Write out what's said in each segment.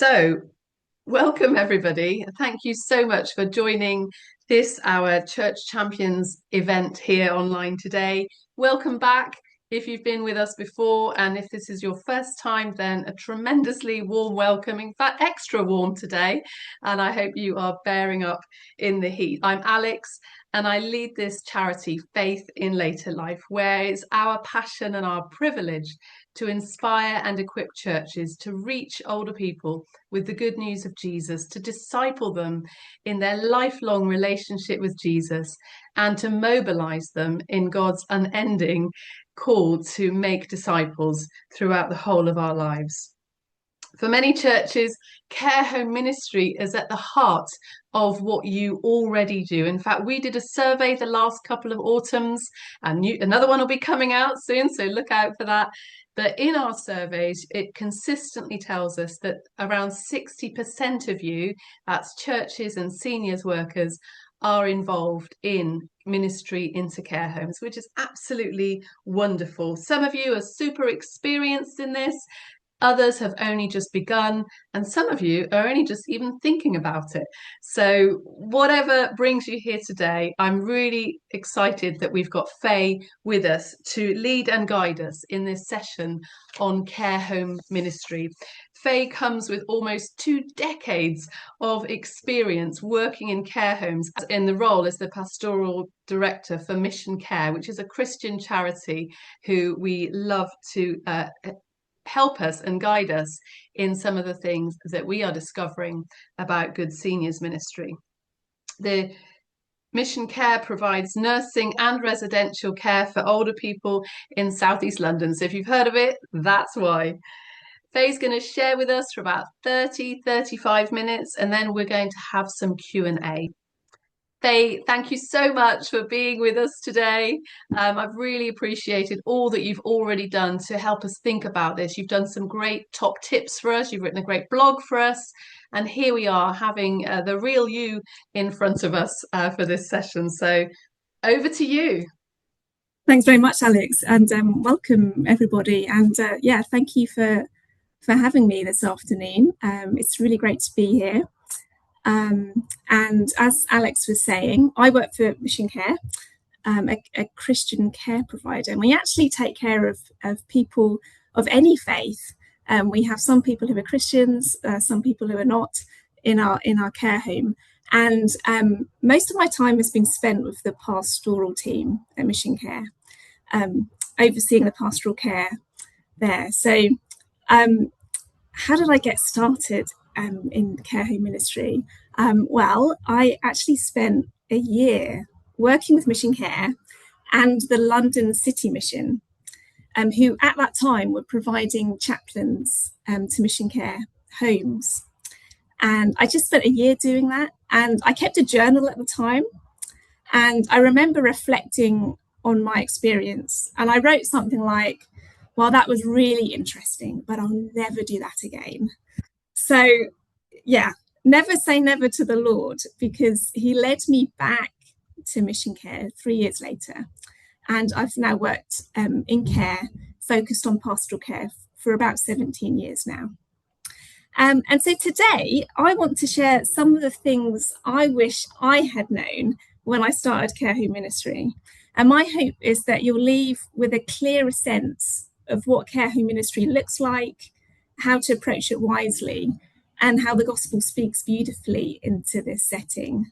So, welcome everybody. Thank you so much for joining our Church Champions event here online today. Welcome back if you've been with us before, and if this is your first time, then a tremendously warm welcome, in fact, extra warm today, and I hope you are bearing up in the heat. I'm Alex, and I lead this charity, Faith in Later Life, where it's our passion and our privilege to inspire and equip churches to reach older people with the good news of Jesus, to disciple them in their lifelong relationship with Jesus, and to mobilize them in God's unending call to make disciples throughout the whole of our lives. For many churches, care home ministry is at the heart of what you already do. In fact, we did a survey the last couple of autumns, and another one will be coming out soon, so look out for that. But in our surveys, it consistently tells us that around 60% of you, that's churches and seniors workers, are involved in ministry into care homes, which is absolutely wonderful. Some of you are super experienced in this. Others have only just begun, and some of you are only just even thinking about it. So whatever brings you here today, I'm really excited that we've got Faye with us to lead and guide us in this session on care home ministry. Faye comes with almost 2 decades of experience working in care homes in the role as the pastoral director for Mission Care, which is a Christian charity who we love to help us and guide us in some of the things that we are discovering about good seniors ministry. The Mission Care provides nursing and residential care for older people in Southeast London. So if you've heard of it, that's why. Faye's going to share with us for about 35 minutes, and then we're going to have some Q&A. Faye, thank you so much for being with us today. I've really appreciated all that you've already done to help us think about this. You've done some great top tips for us. You've written a great blog for us. And here we are having the real you in front of us for this session. So over to you. Thanks very much, Alex, and welcome everybody. And thank you for having me this afternoon. It's really great to be here. And as Alex was saying, I work for Mission Care, a Christian care provider, and we actually take care of people of any faith. We have some people who are Christians, some people who are not in our care home, and most of my time has been spent with the pastoral team at Mission Care, overseeing the pastoral care there. So how did I get started in care home ministry? Well, I actually spent a year working with Mission Care and the London City Mission, who at that time were providing chaplains to Mission Care homes. And I just spent a year doing that. And I kept a journal at the time. And I remember reflecting on my experience. And I wrote something like, well, that was really interesting, but I'll never do that again. So, yeah, never say never to the Lord, because he led me back to Mission Care 3 years later. And I've now worked in care, focused on pastoral care for about 17 years now. And so today, I want to share some of the things I wish I had known when I started care home ministry. And my hope is that you'll leave with a clearer sense of what care home ministry looks like, how to approach it wisely, and how the gospel speaks beautifully into this setting.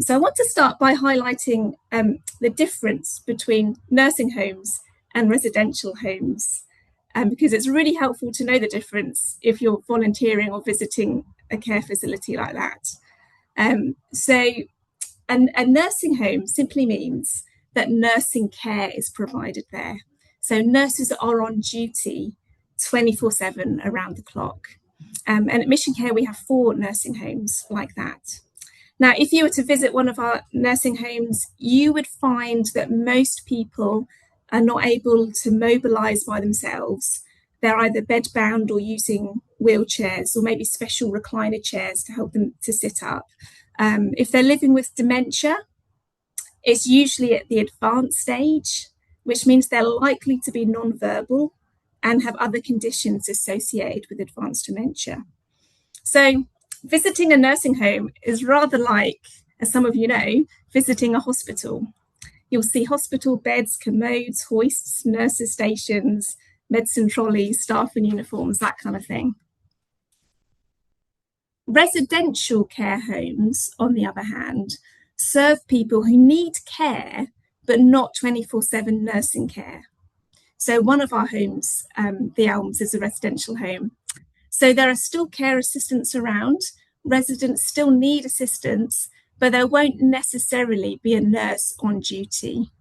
So I want to start by highlighting the difference between nursing homes and residential homes, because it's really helpful to know the difference if you're volunteering or visiting a care facility like that. So a nursing home simply means that nursing care is provided there. So nurses are on duty 24/7 around the clock. And at Mission Care, we have 4 nursing homes like that. Now, if you were to visit one of our nursing homes, you would find that most people are not able to mobilise by themselves. They're either bedbound or using wheelchairs, or maybe special recliner chairs to help them to sit up. If they're living with dementia, it's usually at the advanced stage, which means they're likely to be non-verbal and have other conditions associated with advanced dementia. So visiting a nursing home is rather like, as some of you know, visiting a hospital. You'll see hospital beds, commodes, hoists, nurses' stations, medicine trolleys, staff in uniforms, that kind of thing. Residential care homes, on the other hand, serve people who need care but not 24/7 nursing care. So one of our homes, the Elms, is a residential home. So there are still care assistants around. Residents still need assistance, but there won't necessarily be a nurse on duty,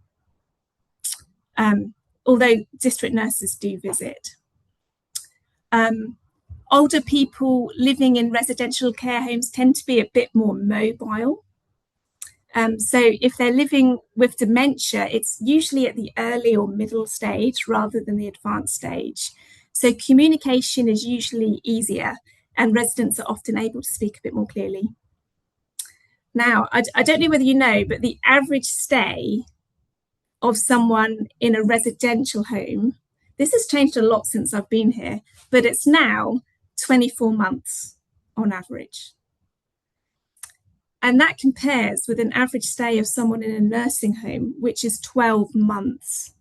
although district nurses do visit. Older people living in residential care homes tend to be a bit more mobile. So if they're living with dementia, it's usually at the early or middle stage rather than the advanced stage. So communication is usually easier and residents are often able to speak a bit more clearly. Now, I don't know whether you know, but the average stay of someone in a residential home, this has changed a lot since I've been here, but it's now 24 months on average. And that compares with an average stay of someone in a nursing home, which is 12 months.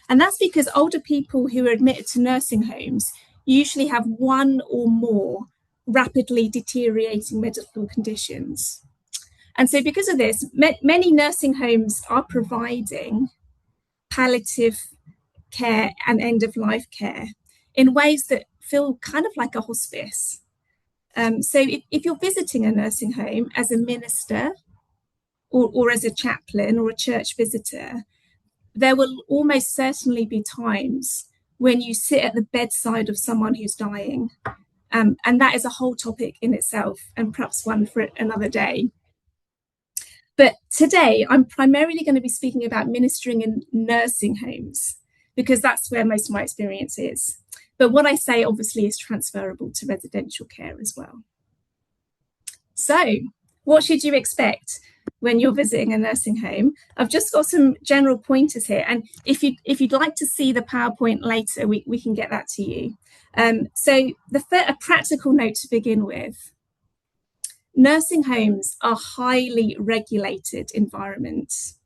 And that's because older people who are admitted to nursing homes usually have one or more rapidly deteriorating medical conditions. And so, because of this, many nursing homes are providing palliative care and end of life care in ways that feel kind of like a hospice. So if you're visiting a nursing home as a minister or as a chaplain or a church visitor, there will almost certainly be times when you sit at the bedside of someone who's dying. And that is a whole topic in itself and perhaps one for another day. But today, I'm primarily going to be speaking about ministering in nursing homes because that's where most of my experience is. But what I say obviously is transferable to residential care as well. So, what should you expect when you're visiting a nursing home? I've just got some general pointers here, and if you'd like to see the PowerPoint later, we can get that to you. So, a practical note to begin with: nursing homes are highly regulated environments.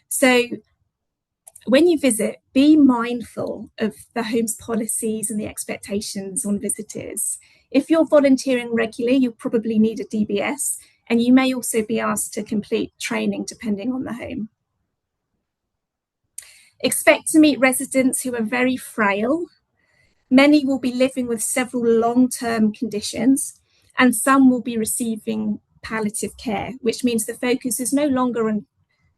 So, when you visit, be mindful of the home's policies and the expectations on visitors. If you're volunteering regularly, you'll probably need a DBS, and you may also be asked to complete training depending on the home. Expect to meet residents who are very frail. Many will be living with several long-term conditions, and some will be receiving palliative care, which means the focus is no longer on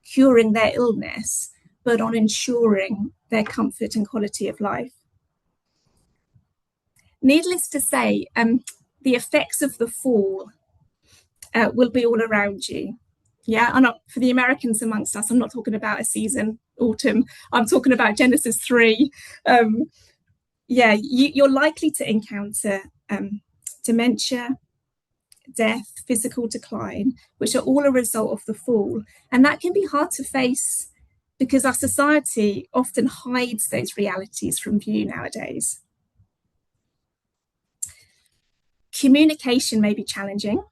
curing their illness, but on ensuring their comfort and quality of life. Needless to say, the effects of the fall will be all around you. Yeah, and for the Americans amongst us, I'm not talking about a season, autumn. I'm talking about Genesis 3. You're likely to encounter dementia, death, physical decline, which are all a result of the fall. And that can be hard to face because our society often hides those realities from view nowadays. Communication may be challenging.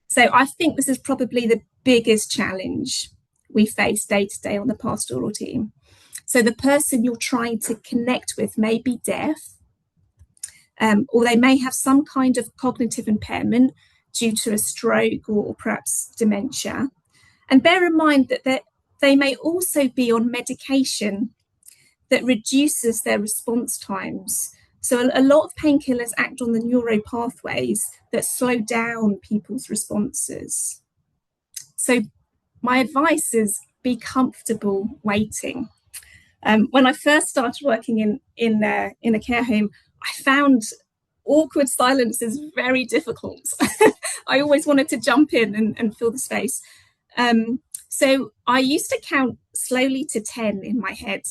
So I think this is probably the biggest challenge we face day to day on the pastoral team. So the person you're trying to connect with may be deaf, or they may have some kind of cognitive impairment due to a stroke or perhaps dementia. And bear in mind that they may also be on medication that reduces their response times. So a lot of painkillers act on the neuro pathways that slow down people's responses. So my advice is be comfortable waiting. When I first started working in a care home, I found awkward silences very difficult. I always wanted to jump in and fill the space. So I used to count slowly to 10 in my head,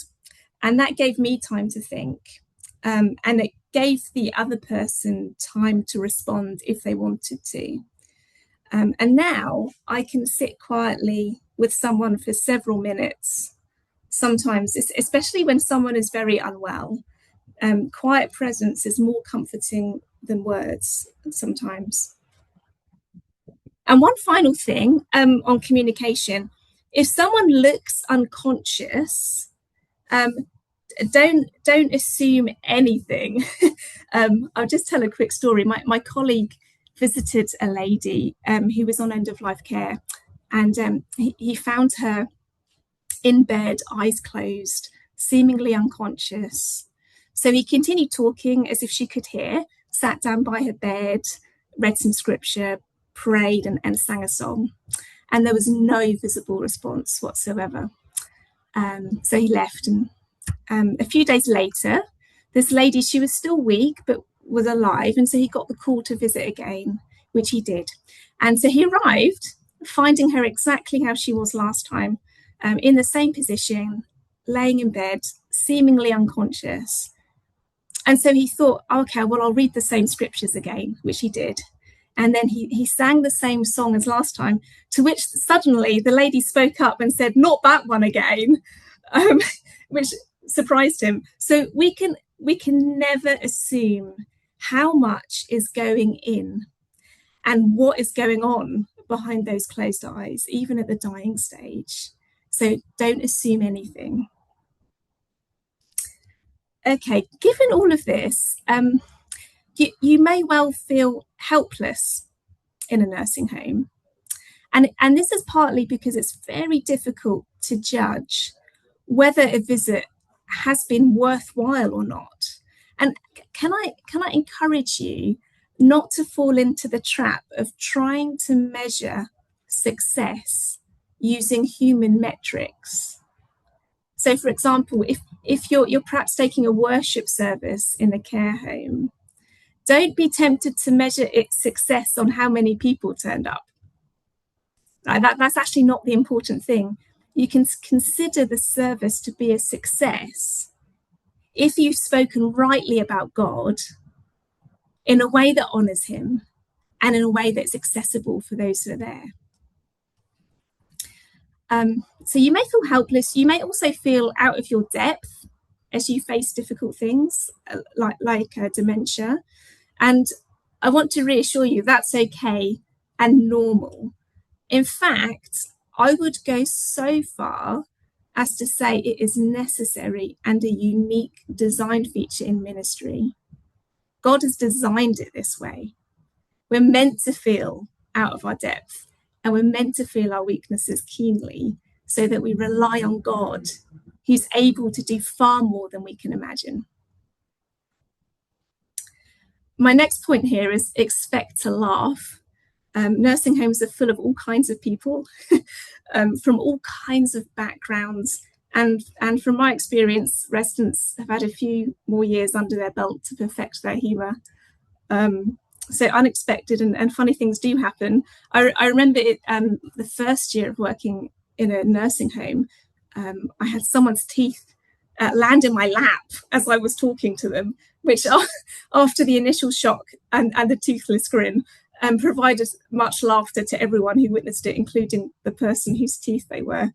and that gave me time to think. And it gave the other person time to respond if they wanted to. And now I can sit quietly with someone for several minutes. Sometimes, especially when someone is very unwell, quiet presence is more comforting than words sometimes. And one final thing on communication: if someone looks unconscious, don't assume anything. I'll just tell a quick story. My colleague visited a lady who was on end of life care, and he found her in bed, eyes closed, seemingly unconscious. So he continued talking as if she could hear, sat down by her bed, read some scripture, prayed, and sang a song. And there was no visible response whatsoever. So he left. And a few days later, this lady, she was still weak, but was alive. And so he got the call to visit again, which he did. And so he arrived, finding her exactly how she was last time, in the same position, laying in bed, seemingly unconscious. And so he thought, okay, well, I'll read the same scriptures again, which he did. And then he sang the same song as last time, to which suddenly the lady spoke up and said, not that one again, which surprised him. So we can never assume how much is going in and what is going on behind those closed eyes, even at the dying stage. So don't assume anything. Okay, given all of this, you may well feel helpless in a nursing home. And this is partly because it's very difficult to judge whether a visit has been worthwhile or not. And can I encourage you not to fall into the trap of trying to measure success using human metrics? So, for example, if you're perhaps taking a worship service in a care home, don't be tempted to measure its success on how many people turned up. That's actually not the important thing. You can consider the service to be a success if you've spoken rightly about God in a way that honours him and in a way that's accessible for those who are there. So you may feel helpless. You may also feel out of your depth as you face difficult things like dementia. And I want to reassure you that's okay and normal. In fact, I would go so far as to say it is necessary and a unique design feature in ministry. God has designed it this way. We're meant to feel out of our depth, and we're meant to feel our weaknesses keenly so that we rely on God, who's able to do far more than we can imagine. My next point here is expect to laugh. Nursing homes are full of all kinds of people from all kinds of backgrounds. And from my experience, residents have had a few more years under their belt to perfect their humour. So unexpected and funny things do happen. I remember it, the first year of working in a nursing home, I had someone's teeth land in my lap as I was talking to them, which after the initial shock and the toothless grin, provided much laughter to everyone who witnessed it, including the person whose teeth they were.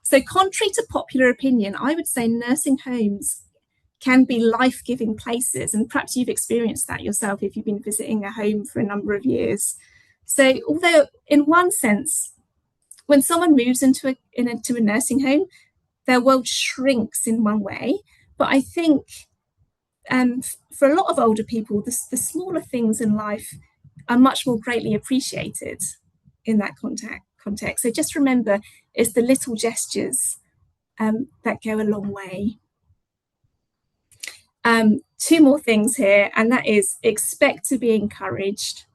So contrary to popular opinion, I would say nursing homes can be life-giving places, and perhaps you've experienced that yourself if you've been visiting a home for a number of years. So although in one sense, when someone moves into a nursing home, their world shrinks in one way, but I think for a lot of older people, the smaller things in life are much more greatly appreciated in that context. So just remember, it's the little gestures that go a long way. Two more things here, and that is expect to be encouraged.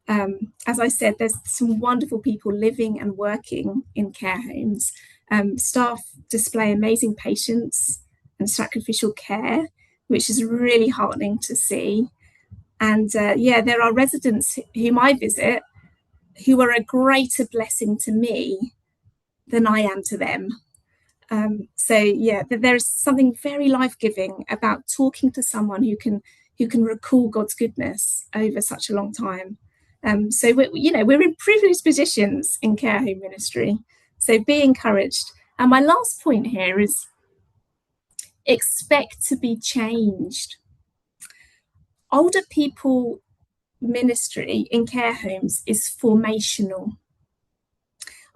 As I said, there's some wonderful people living and working in care homes. Staff display amazing patience and sacrificial care, which is really heartening to see. And there are residents whom I visit who are a greater blessing to me than I am to them. There is something very life-giving about talking to someone who can recall God's goodness over such a long time. So we're in privileged positions in care home ministry. So be encouraged. And my last point here is expect to be changed. older people ministry in care homes is formational.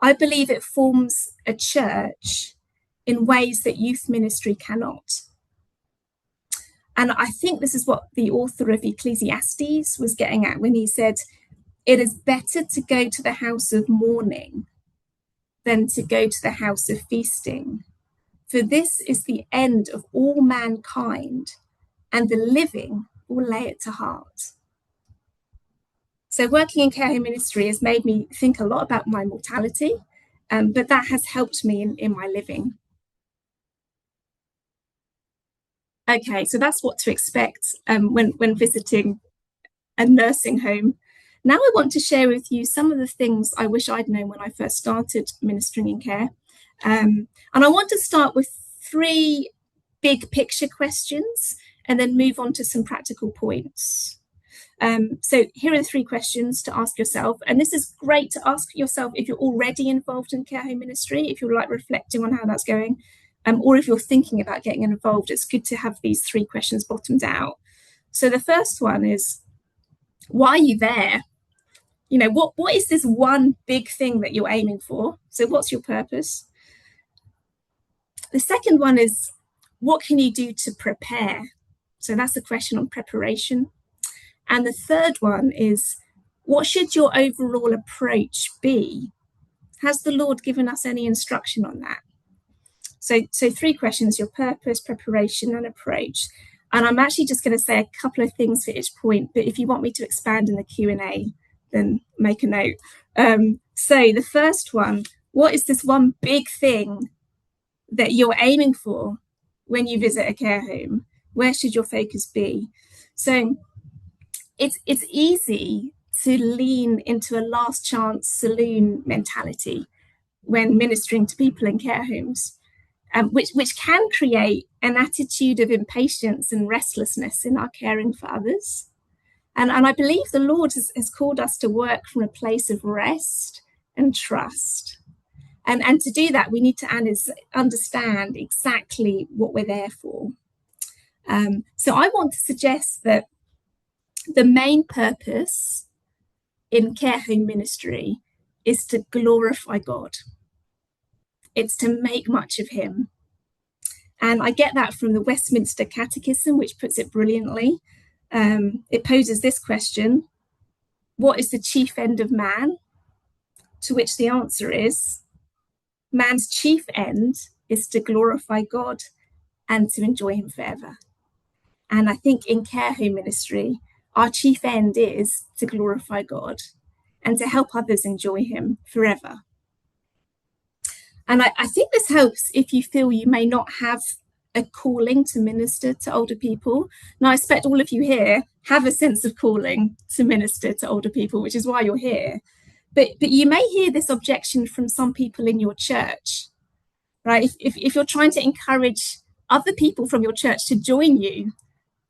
I believe it forms a church in ways that youth ministry cannot. And I think this is what the author of Ecclesiastes was getting at when he said, it is better to go to the house of mourning than to go to the house of feasting. For this is the end of all mankind, and the living will lay it to heart. So working in care home ministry has made me think a lot about my mortality, but that has helped me in my living. Okay, so that's what to expect when visiting a nursing home. Now I want to share with you some of the things I wish I'd known when I first started ministering in care. And I want to start with 3 big picture questions and then move on to some practical points. So here are the 3 questions to ask yourself. And this is great to ask yourself if you're already involved in care home ministry, if you're like reflecting on how that's going, or if you're thinking about getting involved. It's good to have these 3 questions bottomed out. So the first one is, why are you there? You know, what is this one big thing that you're aiming for? So what's your purpose? The second one is, what can you do to prepare? So that's a question on preparation. And the third one is, what should your overall approach be? Has the Lord given us any instruction on that? So 3 questions, your purpose, preparation, and approach. And I'm actually just going to say a couple of things for each point, but if you want me to expand in the Q&A, then make a note. So the first one, what is this one big thing that you're aiming for when you visit a care home? Where should your focus be? So it's easy to lean into a last chance saloon mentality when ministering to people in care homes, which can create an attitude of impatience and restlessness in our caring for others. And I believe the Lord has called us to work from a place of rest and trust. And to do that, we need to understand exactly what we're there for. So I want to suggest that the main purpose in care home ministry is to glorify God. It's to make much of him. And I get that from the Westminster Catechism, which puts it brilliantly. It poses this question: what is the chief end of man? To which the answer is, man's chief end is to glorify God and to enjoy him forever. And I think in care home ministry, our chief end is to glorify God and to help others enjoy him forever. And I think this helps if you feel you may not have a calling to minister to older people. Now, I expect all of you here have a sense of calling to minister to older people, which is why you're here. But you may hear this objection from some people in your church, right? If you're trying to encourage other people from your church to join you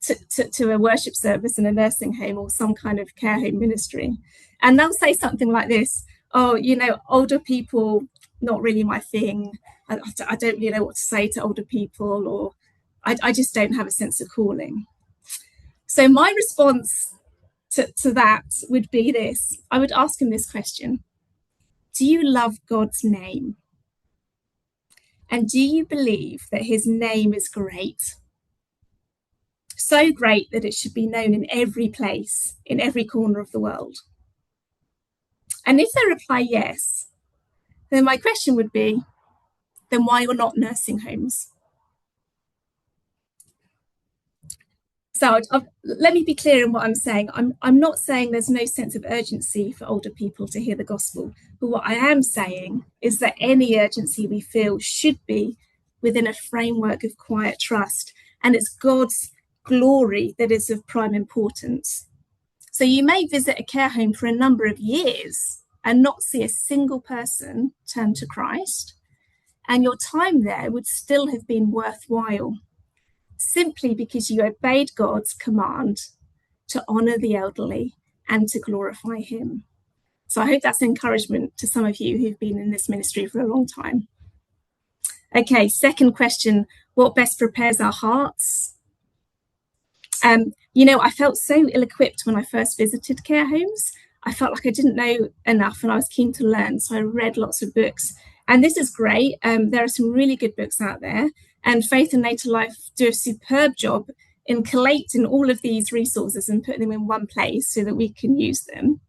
to a worship service in a nursing home or some kind of care home ministry, and they'll say something like this: oh, you know, older people, not really my thing. I don't really know what to say to older people, or I just don't have a sense of calling. So my response to that would be this. I would ask him this question: do you love God's name? And do you believe that his name is great? So great that it should be known in every place, in every corner of the world. And if they reply yes, then my question would be, then why you're not nursing homes? So let me be clear in what I'm saying. I'm not saying there's no sense of urgency for older people to hear the gospel, but what I am saying is that any urgency we feel should be within a framework of quiet trust, and it's God's glory that is of prime importance. So you may visit a care home for a number of years and not see a single person turn to Christ, and your time there would still have been worthwhile, simply because you obeyed God's command to honour the elderly and to glorify him. So I hope that's encouragement to some of you who've been in this ministry for a long time. Okay, second question: what best prepares our hearts? I felt so ill-equipped when I first visited care homes. I felt like I didn't know enough and I was keen to learn. So I read lots of books. And this is great. There are some really good books out there. And Faith and Later Life do a superb job in collating all of these resources and putting them in one place so that we can use them.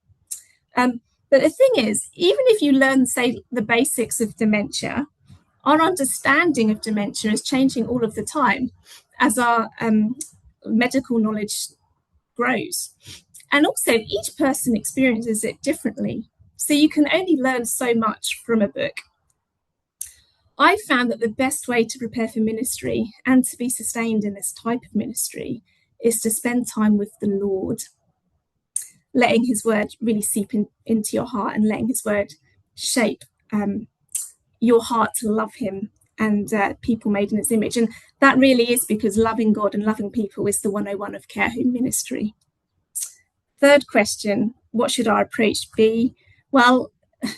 But the thing is, even if you learn, say, the basics of dementia, our understanding of dementia is changing all of the time as our medical knowledge grows. And also, each person experiences it differently. So you can only learn so much from a book. I found that the best way to prepare for ministry and to be sustained in this type of ministry is to spend time with the Lord, letting his word really seep into your heart and letting his word shape your heart to love him and people made in his image. And that really is because loving God and loving people is the 101 of care home ministry. Third question, what should our approach be? Well,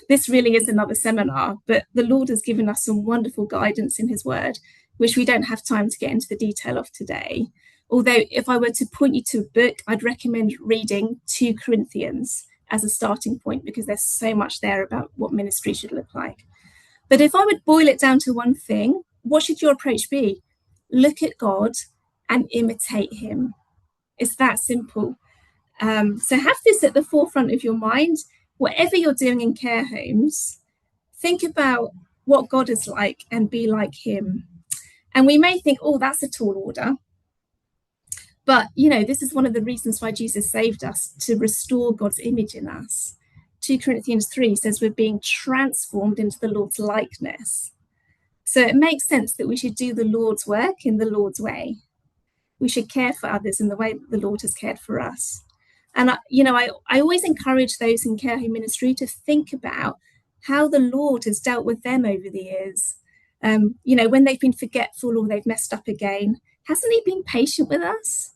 this really is another seminar, but the Lord has given us some wonderful guidance in his word, which we don't have time to get into the detail of today. Although if I were to point you to a book, I'd recommend reading 2 Corinthians as a starting point, because there's so much there about what ministry should look like. But if I would boil it down to one thing, what should your approach be? Look at God and imitate him. It's that simple. So have this at the forefront of your mind. Whatever you're doing in care homes, think about what God is like and be like him. And we may think, oh, that's a tall order. But, this is one of the reasons why Jesus saved us, to restore God's image in us. 2 Corinthians 3 says we're being transformed into the Lord's likeness. So it makes sense that we should do the Lord's work in the Lord's way. We should care for others in the way that the Lord has cared for us. And, I always encourage those in care home ministry to think about how the Lord has dealt with them over the years. When they've been forgetful or they've messed up again, hasn't he been patient with us?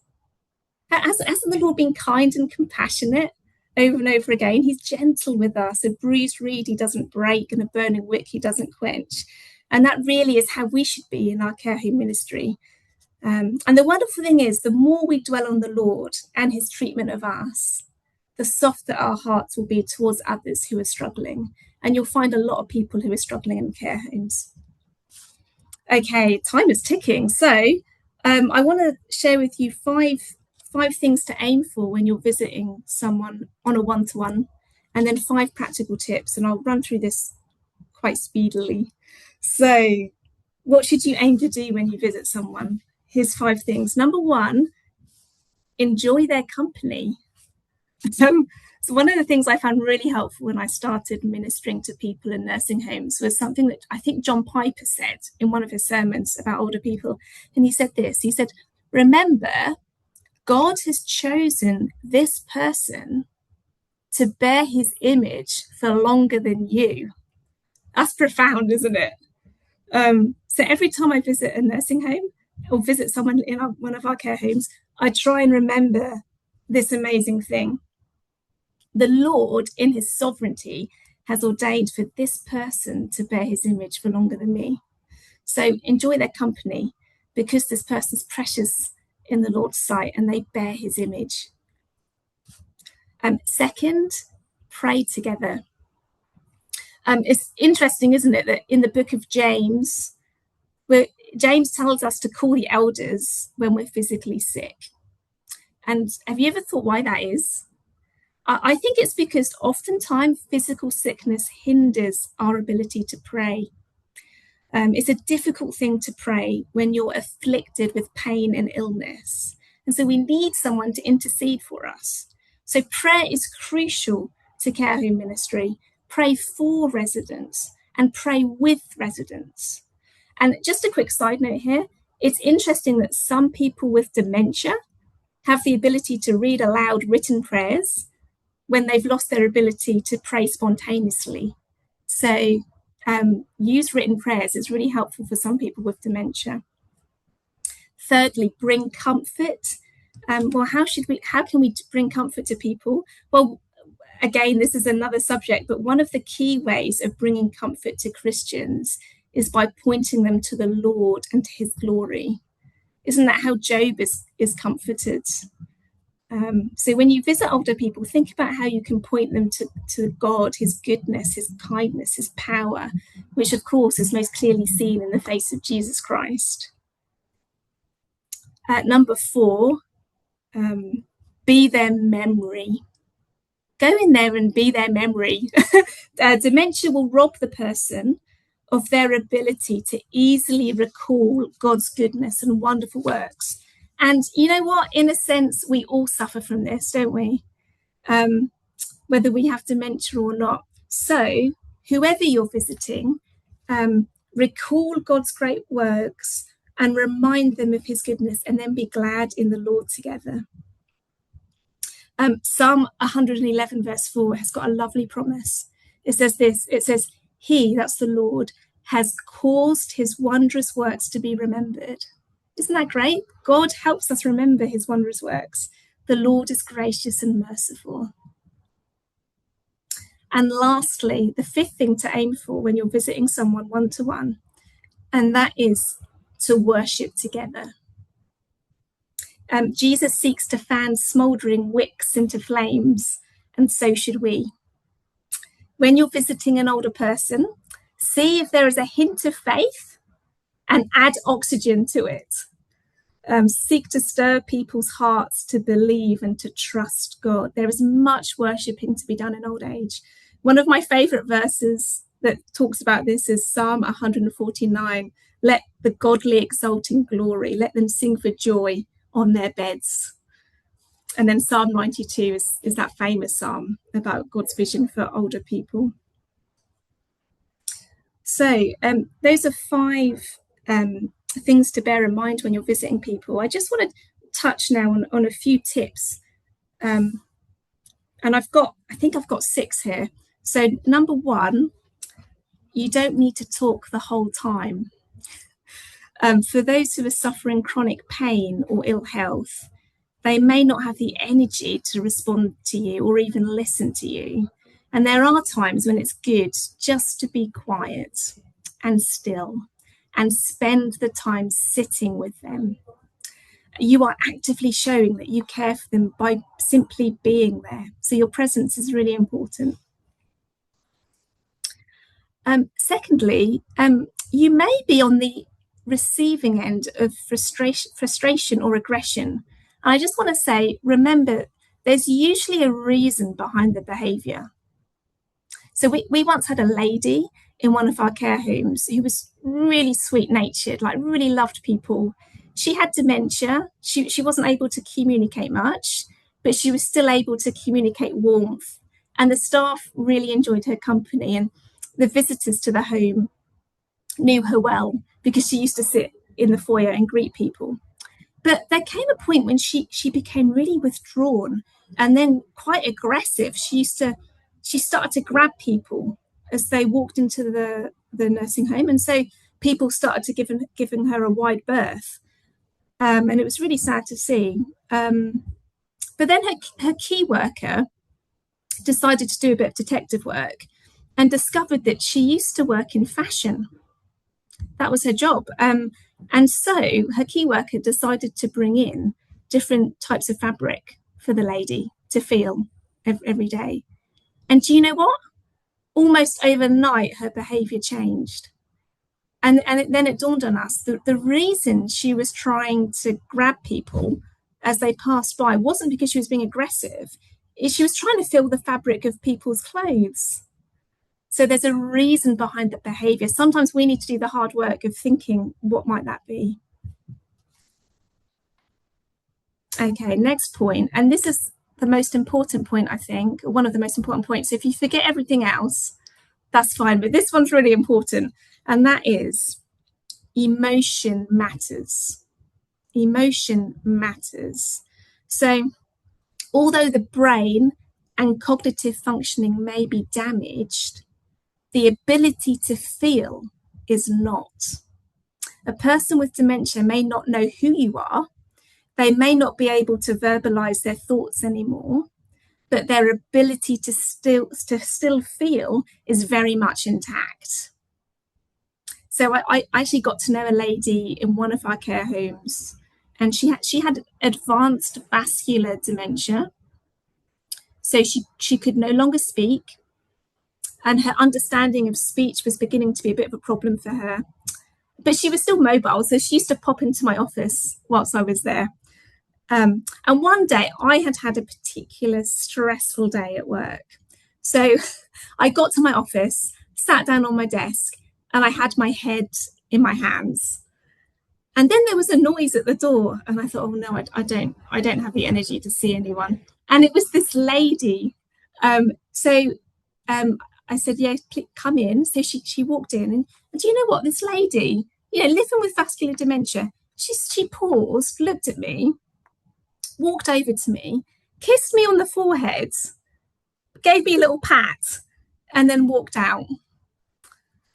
Hasn't the Lord been kind and compassionate over and over again? He's gentle with us. A bruised reed he doesn't break, and a burning wick he doesn't quench. And that really is how we should be in our care home ministry. And the wonderful thing is, the more we dwell on the Lord and his treatment of us, the softer our hearts will be towards others who are struggling. And you'll find a lot of people who are struggling in care homes. Okay, time is ticking. So I want to share with you five things to aim for when you're visiting someone on a one-to-one, and then 5 practical tips. And I'll run through this quite speedily. So what should you aim to do when you visit someone? Here's 5 things. Number 1, enjoy their company. So one of the things I found really helpful when I started ministering to people in nursing homes was something that I think John Piper said in one of his sermons about older people. And he said this, he said, remember, God has chosen this person to bear his image for longer than you. That's profound, isn't it? So every time I visit a nursing home or visit someone in one of our care homes, I try and remember this amazing thing. The Lord, in his sovereignty, has ordained for this person to bear his image for longer than me. So enjoy their company, because this person's precious in the Lord's sight and they bear his image. Second, pray together. It's interesting, isn't it, that in the book of James, where James tells us to call the elders when we're physically sick. And have you ever thought why that is? I think it's because oftentimes physical sickness hinders our ability to pray. It's a difficult thing to pray when you're afflicted with pain and illness. And so we need someone to intercede for us. So prayer is crucial to care home ministry. Pray for residents and pray with residents. And just a quick side note here, it's interesting that some people with dementia have the ability to read aloud written prayers when they've lost their ability to pray spontaneously. So use written prayers. It's really helpful for some people with dementia. Thirdly, bring comfort. Well, how can we bring comfort to people? Well, again, this is another subject, but one of the key ways of bringing comfort to Christians is by pointing them to the Lord and to his glory. Isn't that how Job is comforted? So when you visit older people, think about how you can point them to God, his goodness, his kindness, his power, which of course is most clearly seen in the face of Jesus Christ. Number 4, be their memory. Go in there and be their memory. Dementia will rob the person of their ability to easily recall God's goodness and wonderful works. And you know what? In a sense, we all suffer from this, don't we? Whether we have dementia or not. So, whoever you're visiting, recall God's great works and remind them of his goodness, and then be glad in the Lord together. Psalm 111 verse 4 has got a lovely promise. It says this, it says, he, that's the Lord, has caused his wondrous works to be remembered. Isn't that great? God helps us remember his wondrous works. The Lord is gracious and merciful. And lastly, the 5th thing to aim for when you're visiting someone one-to-one, and that is to worship together. Jesus seeks to fan smouldering wicks into flames, and so should we. When you're visiting an older person, see if there is a hint of faith and add oxygen to it. Seek to stir people's hearts to believe and to trust God. There is much worshipping to be done in old age. One of my favourite verses that talks about this is Psalm 149. Let the godly exult in glory. Let them sing for joy on their beds. And then Psalm 92 is that famous psalm about God's vision for older people. So those are 5 things to bear in mind when you're visiting people. I just want to touch now on a few tips. And I think I've got 6 here. So number 1, you don't need to talk the whole time. For those who are suffering chronic pain or ill health, they may not have the energy to respond to you or even listen to you. And there are times when it's good just to be quiet and still and spend the time sitting with them. You are actively showing that you care for them by simply being there. So your presence is really important. Secondly, you may be on the receiving end of frustration or aggression. And I just want to say, remember, there's usually a reason behind the behaviour. So we once had a lady in one of our care homes who was really sweet-natured, like really loved people. She had dementia. She wasn't able to communicate much, but she was still able to communicate warmth. And the staff really enjoyed her company. And the visitors to the home knew her well because she used to sit in the foyer and greet people. But there came a point when she became really withdrawn and then quite aggressive. She started to grab people as they walked into the nursing home. And so people started to giving her a wide berth. And it was really sad to see. But then her key worker decided to do a bit of detective work and discovered that she used to work in fashion. That was her job. And so her key worker decided to bring in different types of fabric for the lady to feel every day. And do you know what? Almost overnight, her behaviour changed. And then it dawned on us that the reason she was trying to grab people as they passed by wasn't because she was being aggressive. She was trying to feel the fabric of people's clothes. So there's a reason behind the behaviour. Sometimes we need to do the hard work of thinking, what might that be? Okay, next point. And this is the most important point, I think, one of the most important points. If you forget everything else, that's fine. But this one's really important. And that is emotion matters. Emotion matters. So although the brain and cognitive functioning may be damaged, the ability to feel is not. A person with dementia may not know who you are. They may not be able to verbalize their thoughts anymore, but their ability to still feel is very much intact. So I actually got to know a lady in one of our care homes and she had advanced vascular dementia, so she could no longer speak, and her understanding of speech was beginning to be a bit of a problem for her. But she was still mobile, so she used to pop into my office whilst I was there. And one day I had a particular stressful day at work. So I got to my office, sat down on my desk, and I had my head in my hands. And then there was a noise at the door, and I thought, oh no, I don't have the energy to see anyone. And it was this lady. So I said, yeah, please come in. So she walked in, and do you know what? This lady, living with vascular dementia, she paused, looked at me, walked over to me, kissed me on the forehead, gave me a little pat, and then walked out.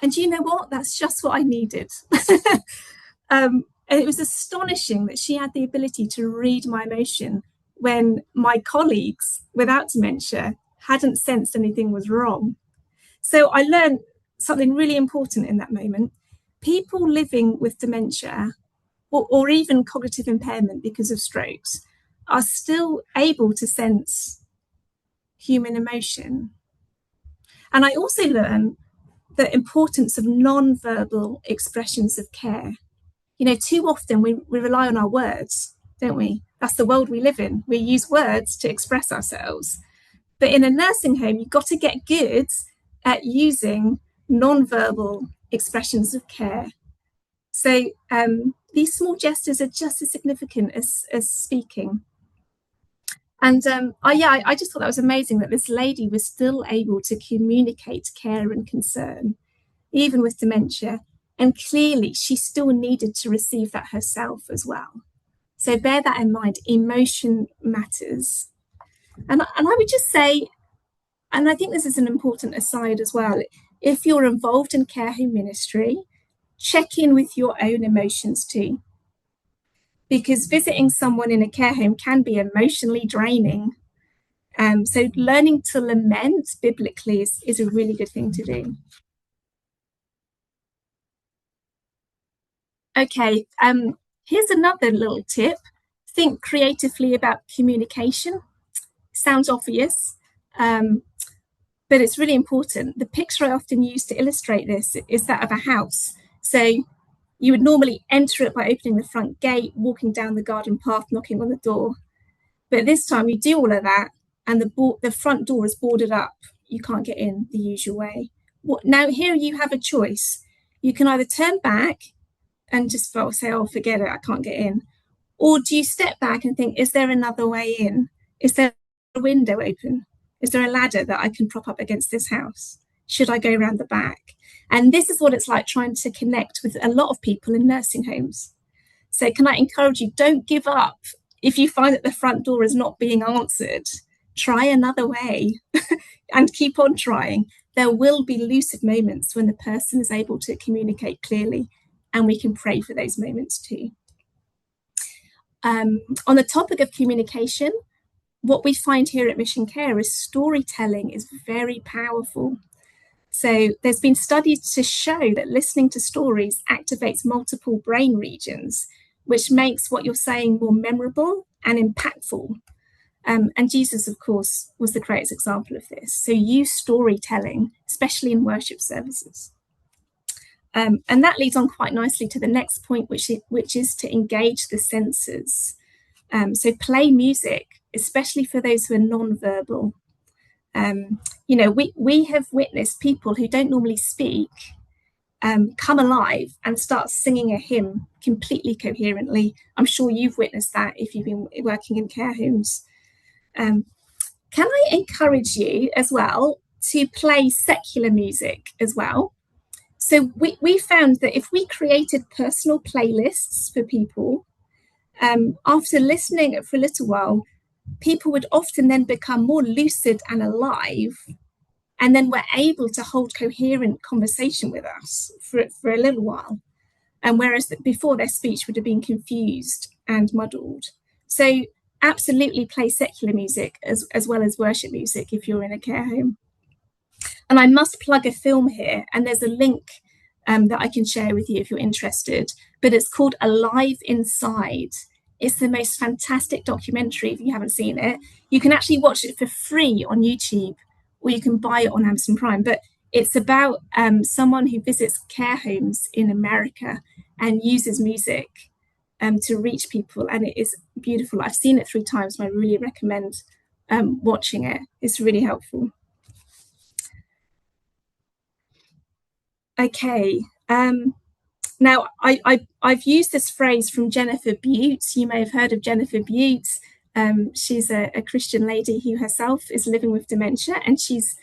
And do you know what? That's just what I needed. And it was astonishing that she had the ability to read my emotion when my colleagues without dementia hadn't sensed anything was wrong. So I learned something really important in that moment. People living with dementia or even cognitive impairment because of strokes are still able to sense human emotion. And I also learned the importance of non-verbal expressions of care. Too often we rely on our words, don't we? That's the world we live in. We use words to express ourselves. But in a nursing home, you've got to get good at using non-verbal expressions of care. So these small gestures are just as significant as speaking. And I just thought that was amazing that this lady was still able to communicate care and concern, even with dementia. And clearly, she still needed to receive that herself as well. So bear that in mind. Emotion matters. And I would just say, and I think this is an important aside as well, if you're involved in care home ministry, check in with your own emotions too. Because visiting someone in a care home can be emotionally draining. So learning to lament biblically is a really good thing to do. Okay, here's another little tip. Think creatively about communication. Sounds obvious, but it's really important. The picture I often use to illustrate this is that of a house. So you would normally enter it by opening the front gate, walking down the garden path, knocking on the door. But this time you do all of that, and the front door is boarded up. You can't get in the usual way. Now here you have a choice. You can either turn back and just say, oh, forget it, I can't get in. Or do you step back and think, is there another way in? Is there a window open? Is there a ladder that I can prop up against this house? Should I go around the back? And this is what it's like trying to connect with a lot of people in nursing homes. So can I encourage you, don't give up. If you find that the front door is not being answered, try another way and keep on trying. There will be lucid moments when the person is able to communicate clearly, and we can pray for those moments too. On the topic of communication, what we find here at Mission Care is storytelling is very powerful. So there's been studies to show that listening to stories activates multiple brain regions, which makes what you're saying more memorable and impactful. And Jesus, of course, was the greatest example of this. So use storytelling, especially in worship services. And that leads on quite nicely to the next point, which is to engage the senses. So play music, especially for those who are non-verbal. We have witnessed people who don't normally speak come alive and start singing a hymn completely coherently. I'm sure you've witnessed that if you've been working in care homes. Can I encourage you as well to play secular music as well? So we found that if we created personal playlists for people, after listening for a little while, people would often then become more lucid and alive, and then were able to hold coherent conversation with us for a little while. And whereas before, their speech would have been confused and muddled. So absolutely play secular music as well as worship music if you're in a care home. And I must plug a film here, and there's a link that I can share with you if you're interested, but it's called Alive Inside. It's the most fantastic documentary. If you haven't seen it, you can actually watch it for free on YouTube, or you can buy it on Amazon Prime. But it's about someone who visits care homes in America and uses music to reach people, and it is beautiful. I've seen it 3 times, and I really recommend watching it. It's really helpful. Okay. Now, I've used this phrase from Jennifer Butte. You may have heard of Jennifer Butte. She's a Christian lady who herself is living with dementia, and she's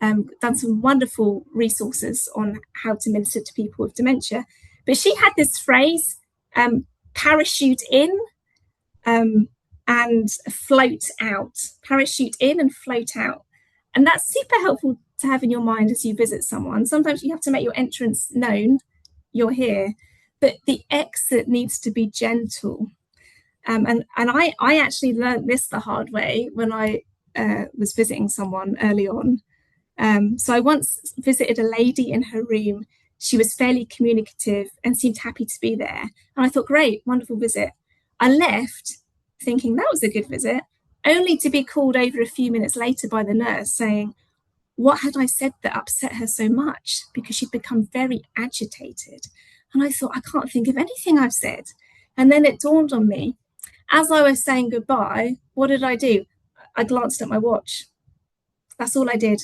done some wonderful resources on how to minister to people with dementia. But she had this phrase, parachute in and float out. Parachute in and float out. And that's super helpful to have in your mind as you visit someone. Sometimes you have to make your entrance known, you're here, but the exit needs to be gentle. And I actually learned this the hard way when I was visiting someone early on. So I once visited a lady in her room. She was fairly communicative and seemed happy to be there. And I thought, great, wonderful visit. I left thinking that was a good visit, only to be called over a few minutes later by the nurse saying, what had I said that upset her so much? Because she'd become very agitated. And I thought, I can't think of anything I've said. And then it dawned on me, as I was saying goodbye, what did I do? I glanced at my watch. That's all I did.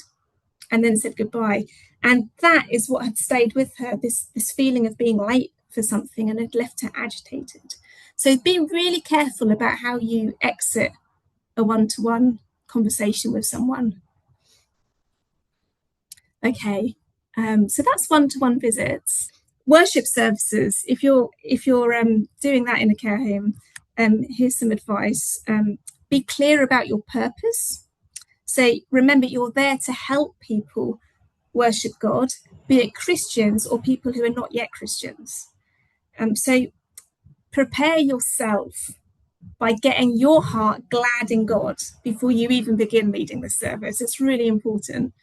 And then said goodbye. And that is what had stayed with her, this feeling of being late for something, and had left her agitated. So be really careful about how you exit a one-to-one conversation with someone. Okay, so that's one-to-one visits. Worship services. If you're doing that in a care home, here's some advice. Be clear about your purpose. So remember, you're there to help people worship God, be it Christians or people who are not yet Christians. So prepare yourself by getting your heart glad in God before you even begin leading the service. It's really important.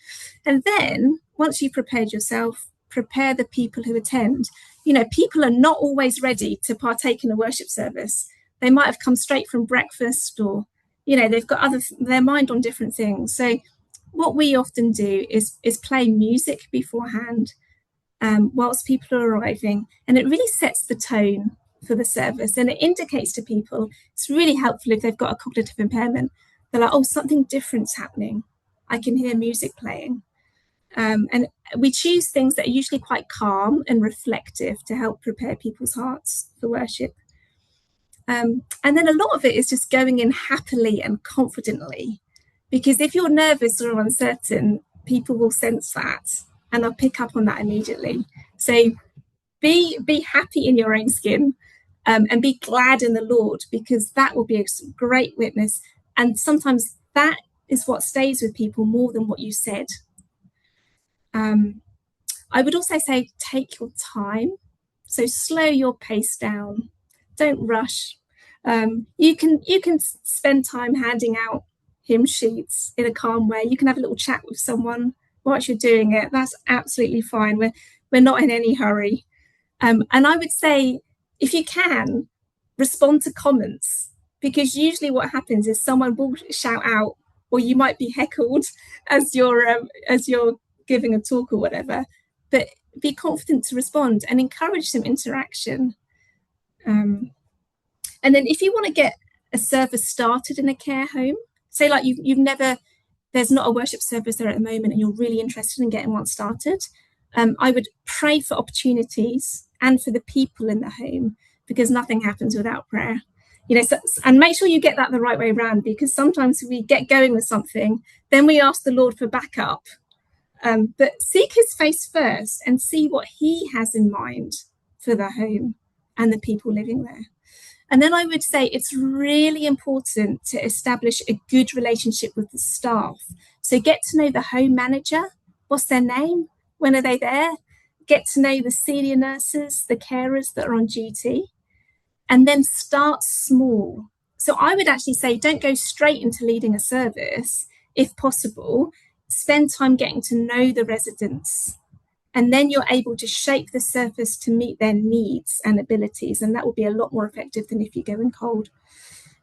And then once you've prepared yourself, prepare the people who attend. You know, people are not always ready to partake in a worship service. They might have come straight from breakfast, or, you know, they've got their mind on different things. So what we often do is play music beforehand whilst people are arriving, and it really sets the tone for the service, and it indicates to people. It's really helpful if they've got a cognitive impairment. They're like, oh, something different's happening. I can hear music playing. And we choose things that are usually quite calm and reflective to help prepare people's hearts for worship. And then a lot of it is just going in happily and confidently, because if you're nervous or uncertain, people will sense that and they'll pick up on that immediately. So be happy in your own skin, and be glad in the Lord, because that will be a great witness. And sometimes that is what stays with people more than what you said. I would also say take your time. So slow your pace down. Don't rush. You can spend time handing out hymn sheets in a calm way. You can have a little chat with someone whilst you're doing it. That's absolutely fine. We're not in any hurry. And I would say, if you can, respond to comments, because usually what happens is someone will shout out, or you might be heckled as you're giving a talk or whatever. But be confident to respond and encourage some interaction. And then if you want to get a service started in a care home, say like you've never, there's not a worship service there at the moment, and you're really interested in getting one started, I would pray for opportunities and for the people in the home, because nothing happens without prayer. You know, and make sure you get that the right way around, because sometimes we get going with something, then we ask the Lord for backup. But seek his face first and see what he has in mind for the home and the people living there. And then I would say it's really important to establish a good relationship with the staff. So get to know the home manager. What's their name? When are they there? Get to know the senior nurses, the carers that are on duty, and then start small. So I would actually say don't go straight into leading a service. If possible, spend time getting to know the residents And then you're able to shape the surface to meet their needs and abilities. And that will be a lot more effective than if you go in cold.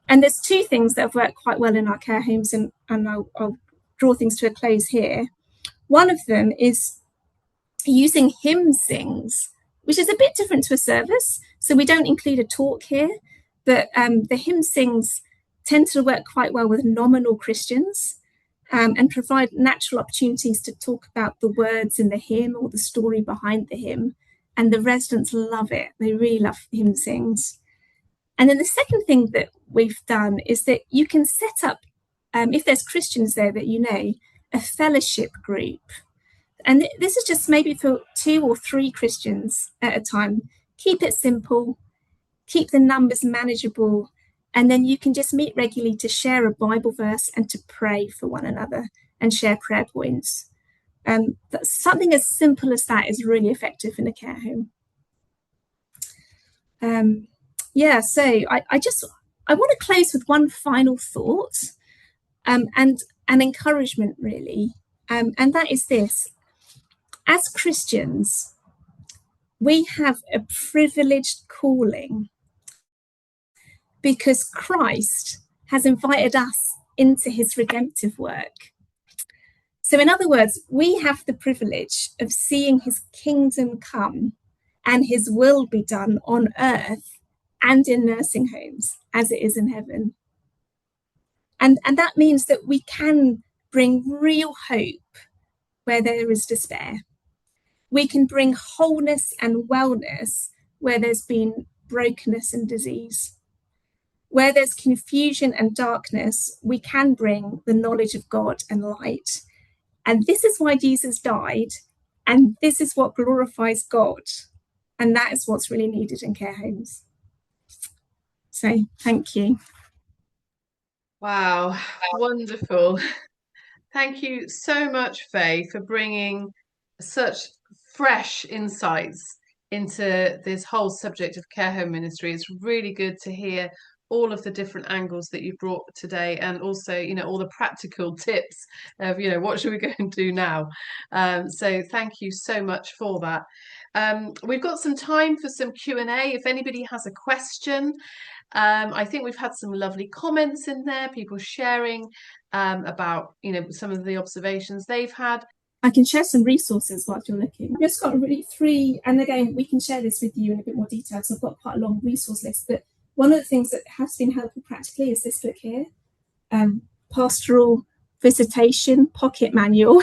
And there's two things that have worked quite well in our care homes, and I'll draw things to a close here. One of them is using hymn sings, which is a bit different to a service. So we don't include a talk here, but the hymn sings tend to work quite well with nominal Christians, and provide natural opportunities to talk about the words in the hymn or the story behind the hymn. And the residents love it. They really love hymn sings. And then the second thing that we've done is that you can set up, if there's Christians there that you know, a fellowship group. And this is just maybe for 2 or 3 Christians at a time. Keep it simple, keep the numbers manageable, and then you can just meet regularly to share a Bible verse and to pray for one another and share prayer points. Something as simple as that is really effective in a care home. So I want to close with one final thought, and an encouragement really, and that is this: as Christians, we have a privileged calling because Christ has invited us into his redemptive work. So, in other words, we have the privilege of seeing his kingdom come and his will be done on earth and in nursing homes as it is in heaven. And that means that we can bring real hope where there is despair. We can bring wholeness and wellness where there's been brokenness and disease. Where there's confusion and darkness, we can bring the knowledge of God and light. And this is why Jesus died, and this is what glorifies God. And that is what's really needed in care homes. So thank you. Wow, wonderful. Thank you so much, Faye, for bringing such fresh insights into this whole subject of care home ministry. It's really good to hear all of the different angles that you brought today, and also, all the practical tips of, what should we go and do now? So thank you so much for that. We've got some time for some Q&A. If anybody has a question, I think we've had some lovely comments in there, people sharing about, some of the observations they've had. I can share some resources while you're looking. I've just got really 3, and again, we can share this with you in a bit more detail, so I've got quite a long resource list, but one of the things that has been helpful practically is this book here, Pastoral Visitation Pocket Manual.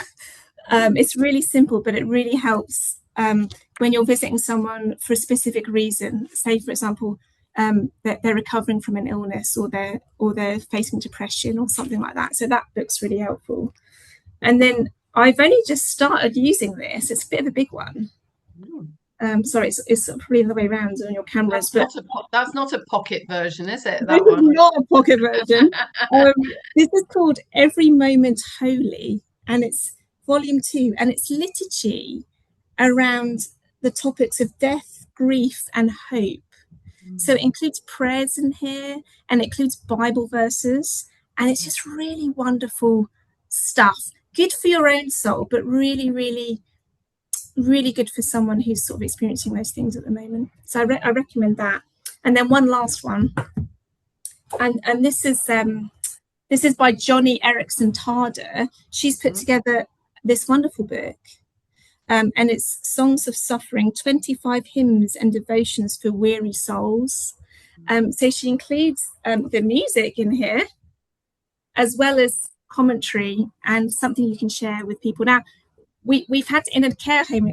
It's really simple, but it really helps when you're visiting someone for a specific reason. Say, for example, that they're recovering from an illness, or they're facing depression or something like that. So that book's really helpful. And then I've only just started using this. It's a bit of a big one. Sorry, it's probably the way around on your cameras. That's not a pocket version, is it? This is not a pocket version. This is called Every Moment Holy, and it's volume 2, and it's liturgy around the topics of death, grief, and hope. So it includes prayers in here, and it includes Bible verses, and it's just really wonderful stuff. Good for your own soul, but really, really, really good for someone who's sort of experiencing those things at the moment. So I recommend that. And then one last one, and this is by Johnny Erickson Tarder. She's put together this wonderful book, and it's Songs of Suffering, 25 hymns and devotions for weary souls. So she includes the music in here, as well as commentary and something you can share with people. Now, we've had in a care home,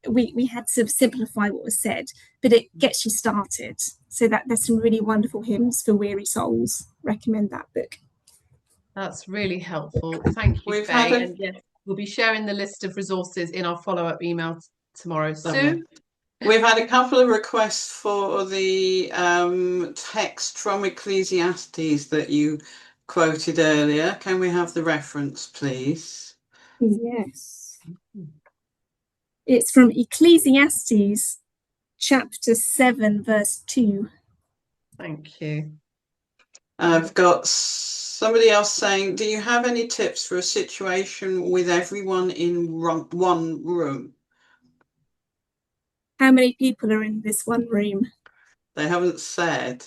we had to simplify what was said, but it gets you started. So that there's some really wonderful hymns for weary souls. Recommend that book. That's really helpful. Thank you, Faye. And yes, we'll be sharing the list of resources in our follow-up email tomorrow. Sue? We've had a couple of requests for the text from Ecclesiastes that you quoted earlier. Can we have the reference, please? Yes. It's from Ecclesiastes chapter 7, verse 2. Thank you. I've got somebody else saying, do you have any tips for a situation with everyone in one room? How many people are in this one room? They haven't said.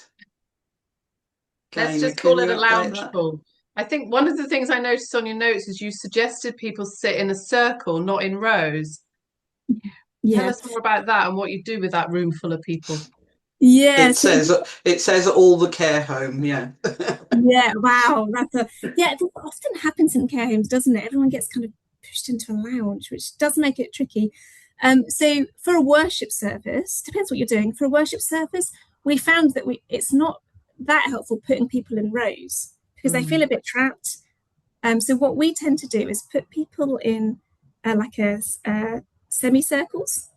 Let's Gaynor, just can call it you a update lounge that? pool. I think one of the things I noticed on your notes is you suggested people sit in a circle, not in rows. Tell Yeah. us more about that and what you do with that room full of people. Yeah. It So says all the care home, yeah. yeah, wow. It often happens in care homes, doesn't it? Everyone gets kind of pushed into a lounge, which does make it tricky. So for a worship service, depends what you're doing. For a worship service, we found that it's not that helpful putting people in rows because they feel Mm, a bit trapped. So what we tend to do is put people in like a semicircles,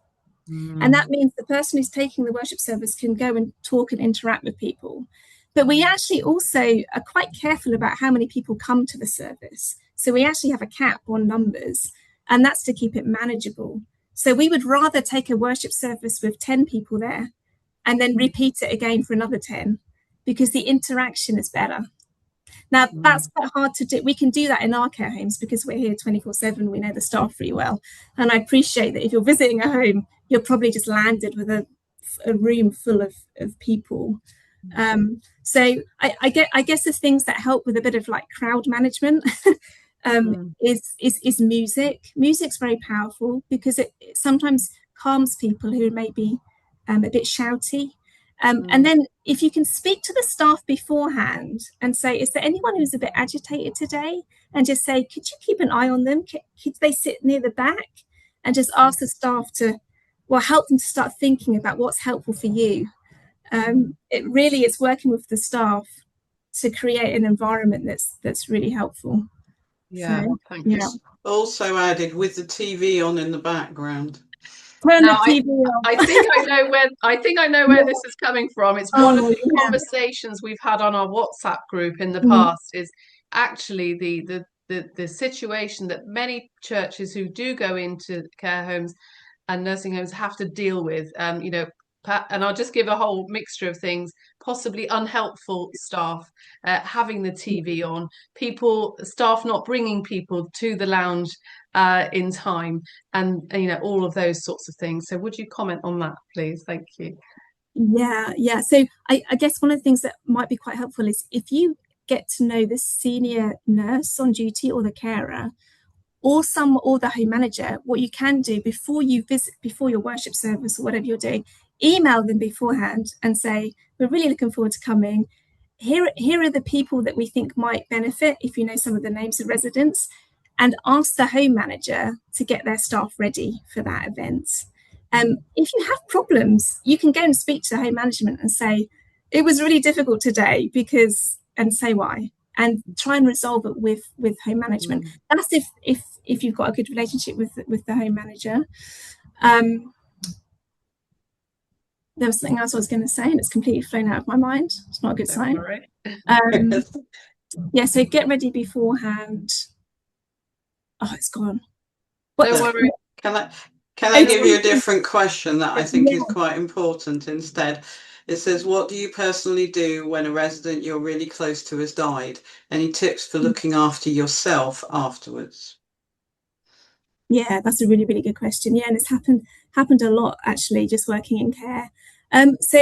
and mm, that means the person who's taking the worship service can go and talk and interact with people. But we actually also are quite careful about how many people come to the service. So we actually have a cap on numbers, and that's to keep it manageable. So we would rather take a worship service with 10 people there and then repeat it again for another 10 because the interaction is better. Now, that's mm. quite hard to do. We can do that in our care homes because we're here 24/7. We know the staff really well. And I appreciate that if you're visiting a home, you're probably just landed with a room full of people. I guess the things that help with a bit of like crowd management Mm, is music. Music's very powerful because it sometimes calms people who may be a bit shouty. And mm, then if you can speak to the staff beforehand and say, is there anyone who's a bit agitated today? And just say, could you keep an eye on them? Could they sit near the back? And just ask the staff to, well, help them to start thinking about what's helpful for you. It really is working with the staff to create an environment that's really helpful. yeah, So yeah, thanks. Also added with the TV on in the background. turn the Now TV off. I think I know where this is coming from. It's one of Oh the yeah. conversations we've had on our WhatsApp group in the Mm, past is actually the situation that many churches who do go into care homes and nursing homes have to deal with. And I'll just give a whole mixture of things, possibly unhelpful staff having the TV on, staff not bringing people to the lounge in time, and all of those sorts of things. So would you comment on that, please? Thank you. yeah. So I guess one of the things that might be quite helpful is if you get to know the senior nurse on duty or the carer, or the home manager, what you can do before your worship service or whatever you're doing, email them beforehand and say, we're really looking forward to coming. Here are the people that we think might benefit if you know some of the names of residents, and ask the home manager to get their staff ready for that event. If you have problems, you can go and speak to home management and say, it was really difficult today and say why, and try and resolve it with home management. Mm. That's if you've got a good relationship with the home manager. Um, there was something else I was going to say, and it's completely flown out of my mind. It's not a good Don't sign. worry. Um, yeah, so get ready beforehand. Oh, it's gone. Don't What's worry. Can I can I Don't give worry. you a different question that I think is yeah, quite important instead? It says, what do you personally do when a resident you're really close to has died? Any tips for looking after yourself afterwards? yeah, that's a really good question. Yeah, and it's happened a lot actually, just working in care. So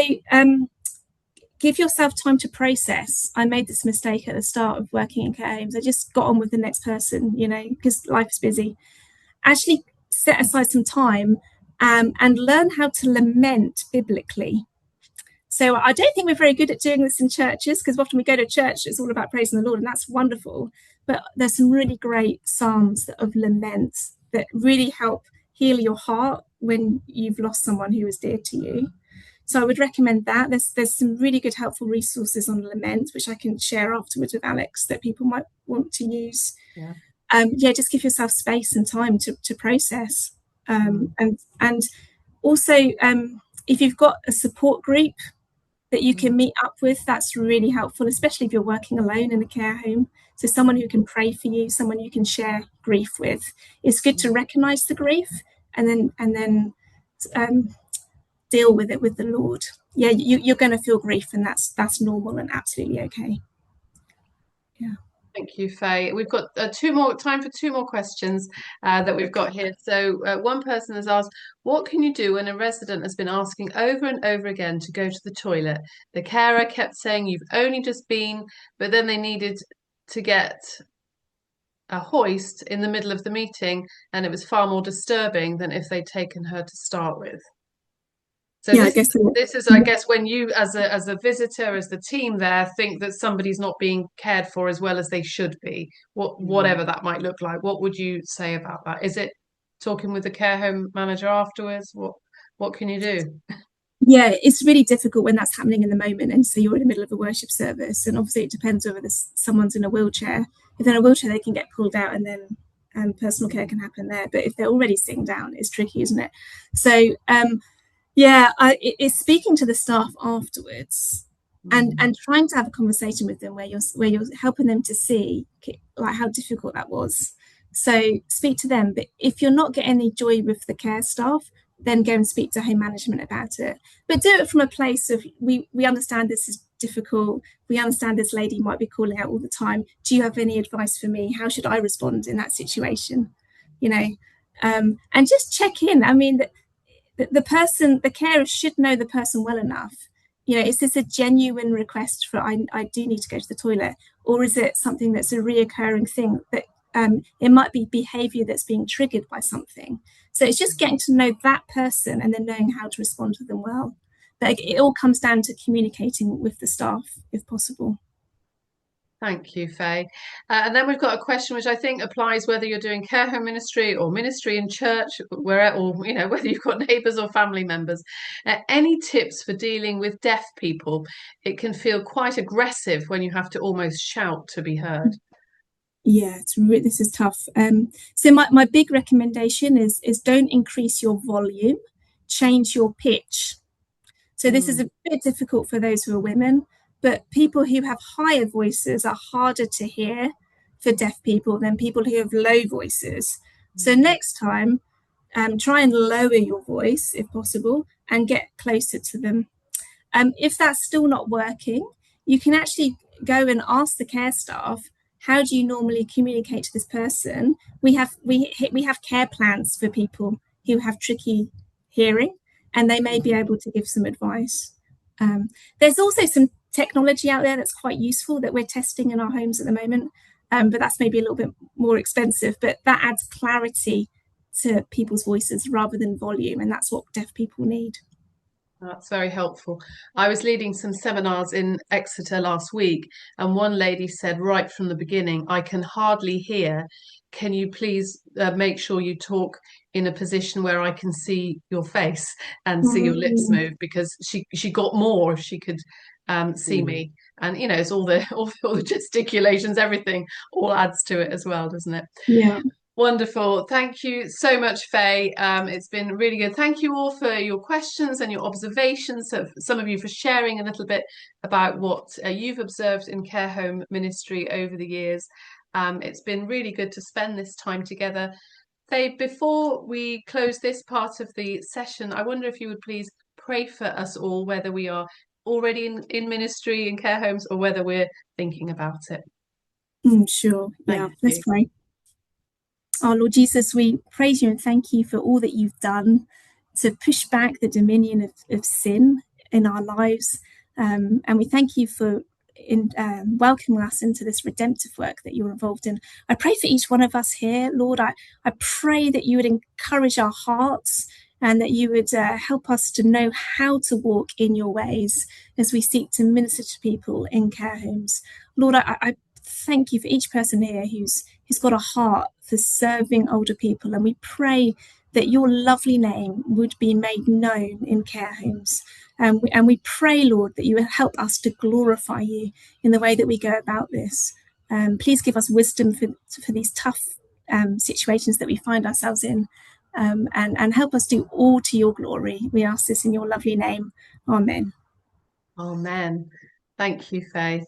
give yourself time to process. I made this mistake at the start of working in care homes. I just got on with the next person, because life is busy. Actually, set aside some time and learn how to lament biblically. So I don't think we're very good at doing this in churches because often we go to church, it's all about praising the Lord, and that's wonderful. But there's some really great psalms of lament that really help heal your heart when you've lost someone who was dear to you. So I would recommend that. There's some really good helpful resources on lament, which I can share afterwards with Alex that people might want to use. Yeah. Just give yourself space and time to process. Mm, And also, if you've got a support group that you mm, can meet up with, that's really helpful, especially if you're working alone in a care home. So someone who can pray for you, someone you can share grief with. It's good to mm. recognize the grief and then um, deal with it with the Lord. Yeah, you're going to feel grief, and that's normal and absolutely okay. Yeah. Thank you, Faye. We've got time for two more questions that we've got here. So one person has asked, what can you do when a resident has been asking over and over again to go to the toilet? The carer kept saying you've only just been, but then they needed to get a hoist in the middle of the meeting, and it was far more disturbing than if they'd taken her to start with. So Yeah, I guess so. this is, I guess, when you as a visitor, as the team there, think that somebody's not being cared for as well as they should be, whatever that might look like. What would you say about that? Is it talking with the care home manager afterwards? What can you do? Yeah, it's really difficult when that's happening in the moment. And so you're in the middle of a worship service, and obviously it depends whether someone's in a wheelchair. If they're in a wheelchair, they can get pulled out, and then personal care can happen there. But if they're already sitting down, it's tricky, isn't it? So yeah, it's speaking to the staff afterwards and trying to have a conversation with them where you're helping them to see like how difficult that was. So speak to them. But if you're not getting any joy with the care staff, then go and speak to home management about it. But do it from a place of we understand this is difficult. We understand this lady might be calling out all the time. Do you have any advice for me? How should I respond in that situation? You know, and just check in. I mean, the carer should know the person well enough. You know, is this a genuine request for I do need to go to the toilet, or is it something that's a reoccurring thing that it might be behavior that's being triggered by something. So it's just getting to know that person and then knowing how to respond to them well. But it all comes down to communicating with the staff if possible. Thank you, Faye. And then we've got a question which I think applies whether you're doing care home ministry or ministry in church, where or whether you've got neighbours or family members. Any tips for dealing with deaf people? It can feel quite aggressive when you have to almost shout to be heard. Yeah, this is tough. So my big recommendation is don't increase your volume, change your pitch. So this is a bit difficult for those who are women, but people who have higher voices are harder to hear for deaf people than people who have low voices. So next time, try and lower your voice if possible and get closer to them. If that's still not working, you can actually go and ask the care staff, how do you normally communicate to this person? We have care plans for people who have tricky hearing, and they may be able to give some advice. There's also some technology out there that's quite useful that we're testing in our homes at the moment, but that's maybe a little bit more expensive, but that adds clarity to people's voices rather than volume, and that's what deaf people need. That's very helpful. I was leading some seminars in Exeter last week, and one lady said right from the beginning, I can hardly hear. Can you please make sure you talk in a position where I can see your face and see your lips move? Because she got more if she could see me. And it's all the all the gesticulations, everything all adds to it as well, doesn't it? Yeah. Wonderful. Thank you so much, Faye. It's been really good. Thank you all for your questions and your observations. So some of you for sharing a little bit about what you've observed in care home ministry over the years. It's been really good to spend this time together. Faye, before we close this part of the session, I wonder if you would please pray for us all, whether we are already in ministry in care homes or whether we're thinking about it. Sure. Yeah. Thank Let's you. pray. Our Lord Jesus, we praise you and thank you for all that you've done to push back the dominion of sin in our lives. And we thank you for welcoming us into this redemptive work that you're involved in. I pray for each one of us here, Lord. I pray that you would encourage our hearts and that you would help us to know how to walk in your ways as we seek to minister to people in care homes. Lord, I thank you for each person here who's got a heart for serving older people, and we pray that your lovely name would be made known in care homes. And we pray, Lord, that you will help us to glorify you in the way that we go about this. Please give us wisdom for these tough situations that we find ourselves in, and help us do all to your glory. We ask this in your lovely name. Amen. Amen. Thank you, Faye.